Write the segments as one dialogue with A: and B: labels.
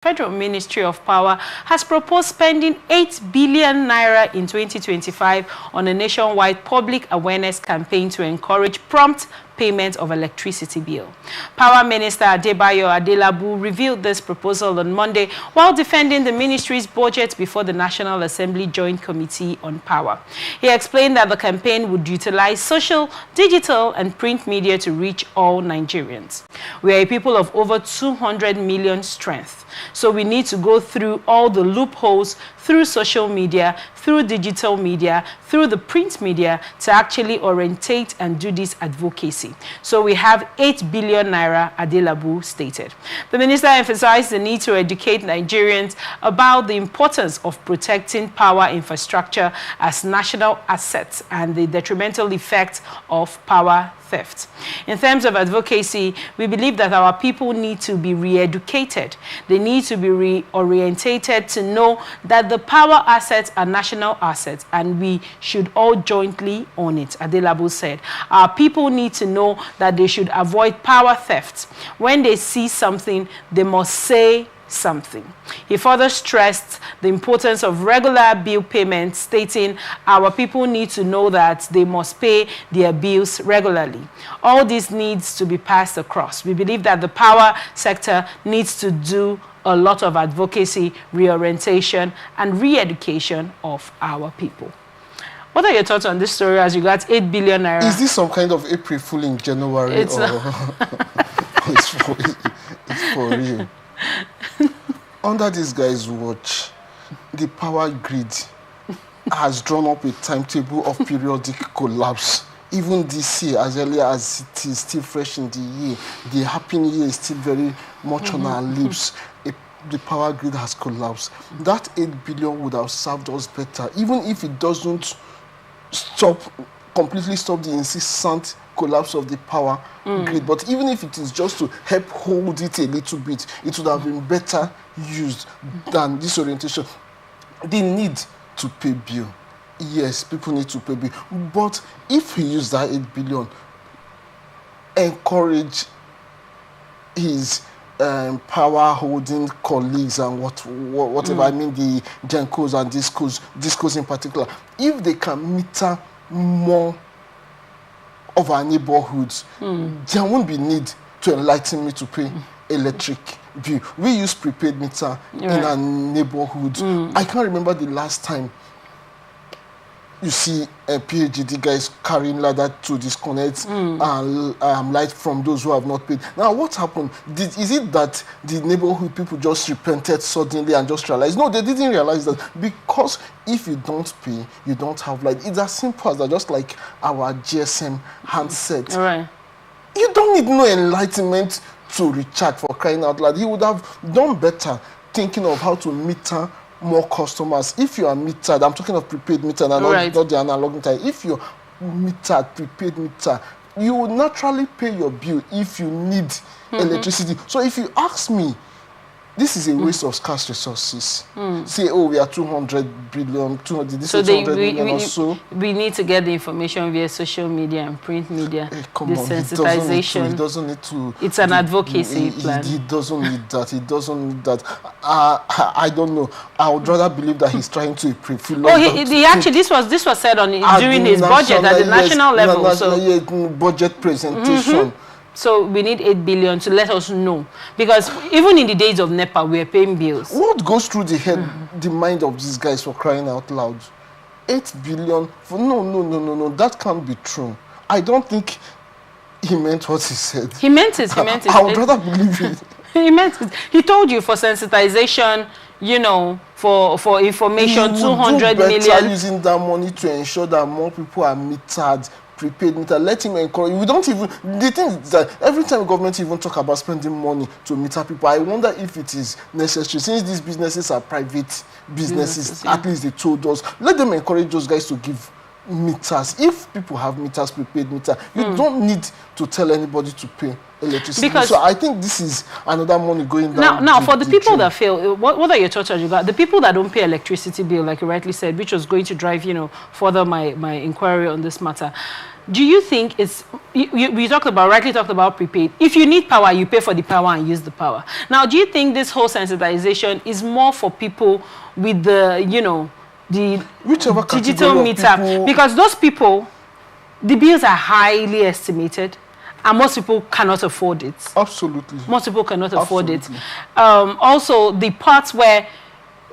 A: Federal Ministry of Power has proposed spending 8 billion naira in 2025 on a nationwide public awareness campaign to encourage prompt payment of electricity bill. Power Minister Adebayo Adelabu revealed this proposal on Monday while defending the ministry's budget before the National Assembly Joint Committee on Power. He explained that the campaign would utilize social, digital, and print media to reach all Nigerians. We are a people of over 200 million strength, so we need to go through all the loopholes through social media, through digital media, through the print media to actually orientate and do this advocacy. So we have 8 billion naira, Adelabu stated. The minister emphasized the need to educate Nigerians about the importance of protecting power infrastructure as national assets and the detrimental effects of power theft. In terms of advocacy, we believe that our people need to be re-educated. They need to be reorientated to know that the power assets are national assets and we should all jointly own it, Adelabu said. Our people need to know that they should avoid power theft. When they see something, they must say something. He further stressed the importance of regular bill payments, stating our people need to know that they must pay their bills regularly. All this needs to be passed across. We believe that the power sector needs to do a lot of advocacy, reorientation, and re-education of our people. What are your thoughts on this story as you got 8 billion naira?
B: Is this some kind of April Fool in January?
A: It's
B: it's for real. Under this guy's watch, the power grid has drawn up a timetable of periodic collapse. Even this year, as early as it is still fresh in the year, the happy new year is still very much on our lips. The power grid has collapsed. That 8 billion would have served us better, even if it doesn't completely stop the incessant collapse of the power grid. But even if it is just to help hold it a little bit, it would have been better used than this orientation. They need to pay bill. Yes, people need to pay bill. But if he used that 8 billion, encourage his power holding colleagues and whatever, I mean the Gencos and Discos in particular, if they can meter more of our neighborhoods, there won't be need to enlighten me to pay electric bill. We use prepaid meter in our neighborhoods. I can't remember the last time you see a PhD guys carrying ladder to disconnect light from those who have not paid. Now, what happened? Is it that the neighborhood people just repented suddenly and just realized? No, they didn't realize that, because if you don't pay, you don't have light. It's as simple as that, just like our GSM handset.
A: Right.
B: You don't need no enlightenment to recharge, for crying out loud. He would have done better thinking of how to meter more customers. If you are metered, I'm talking of prepaid meter and not the analog meter. If you're metered, prepaid meter, you will naturally pay your bill if you need electricity. So if you ask me, this is a waste of scarce resources. Say, oh, we are 200 billion, 200, this is 200 million or so.
A: We need to get the information via social media and print media.
B: Come on,
A: sensitization.
B: He doesn't need to.
A: It's an advocacy plan.
B: He doesn't need that. He doesn't need that. I don't know. I would rather believe that he's trying to fulfill.
A: Oh, he actually, this was said during his budget at the national level.
B: Budget presentation.
A: So we need 8 billion to let us know, because even in the days of NEPA, we are paying bills.
B: What goes through the mind of these guys, for crying out loud? 8 billion? No, that can't be true. I don't think he meant what he said.
A: He meant it.
B: I would rather believe it.
A: He meant it. He told you for sensitization, you know, for information, 200 million.
B: Using that money to ensure that more people are metered, prepaid meter. Let him encourage. We don't even, the thing is that every time government even talk about spending money to meter people, I wonder if it is necessary, since these businesses are private businesses. At least they told us, let them encourage those guys to give meters. If people have meters, prepaid meter, you don't need to tell anybody to pay electricity. Because so I think this is another money going down.
A: Now for the people that fail, what are your thoughts on that? The people that don't pay electricity bill, like you rightly said, which was going to drive, further my inquiry on this matter. do you think it's, we rightly talked about prepaid. If you need power, you pay for the power and use the power. Now, do you think this whole sensitization is more for people with the, you know, the
B: whichever
A: digital meter? Because those people, the bills are highly estimated, and most people cannot afford it.
B: Absolutely.
A: Most people cannot afford it. Also, the parts where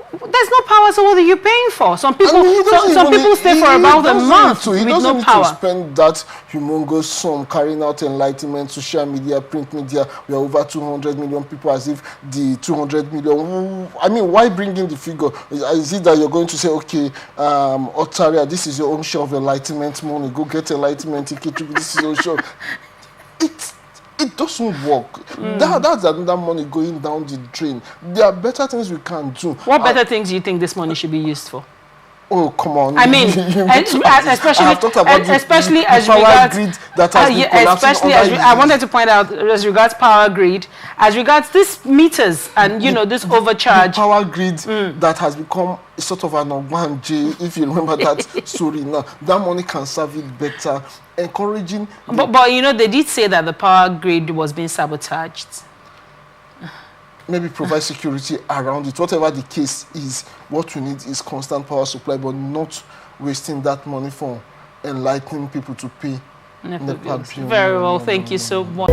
A: there's no power, so what are you paying for? Some people, some people stay for about a month with no power.
B: To spend that humongous sum carrying out enlightenment, social media, print media. We are over 200 million people, as if the 200 million. I mean, why bring in the figure? Is it that you're going to say, okay, Otaria, this is your own share of enlightenment money. Go get enlightenment ticket. This is your share. It doesn't work. That's another money going down the drain. There are better things we can do.
A: What better things do you think this money should be used for?
B: Oh, come on.
A: I mean, especially as regards grid that has been especially as I wanted to point out as regards power grid, as regards these meters and you know this overcharge.
B: The power grid that has become sort of an Ogwanje, if you remember that story now. That money can serve it better, encouraging.
A: But you know they did say that the power grid was being sabotaged.
B: Maybe provide security around it. Whatever the case is, what we need is constant power supply, but not wasting that money for enlightening people to pay.
A: Very well, thank you so much.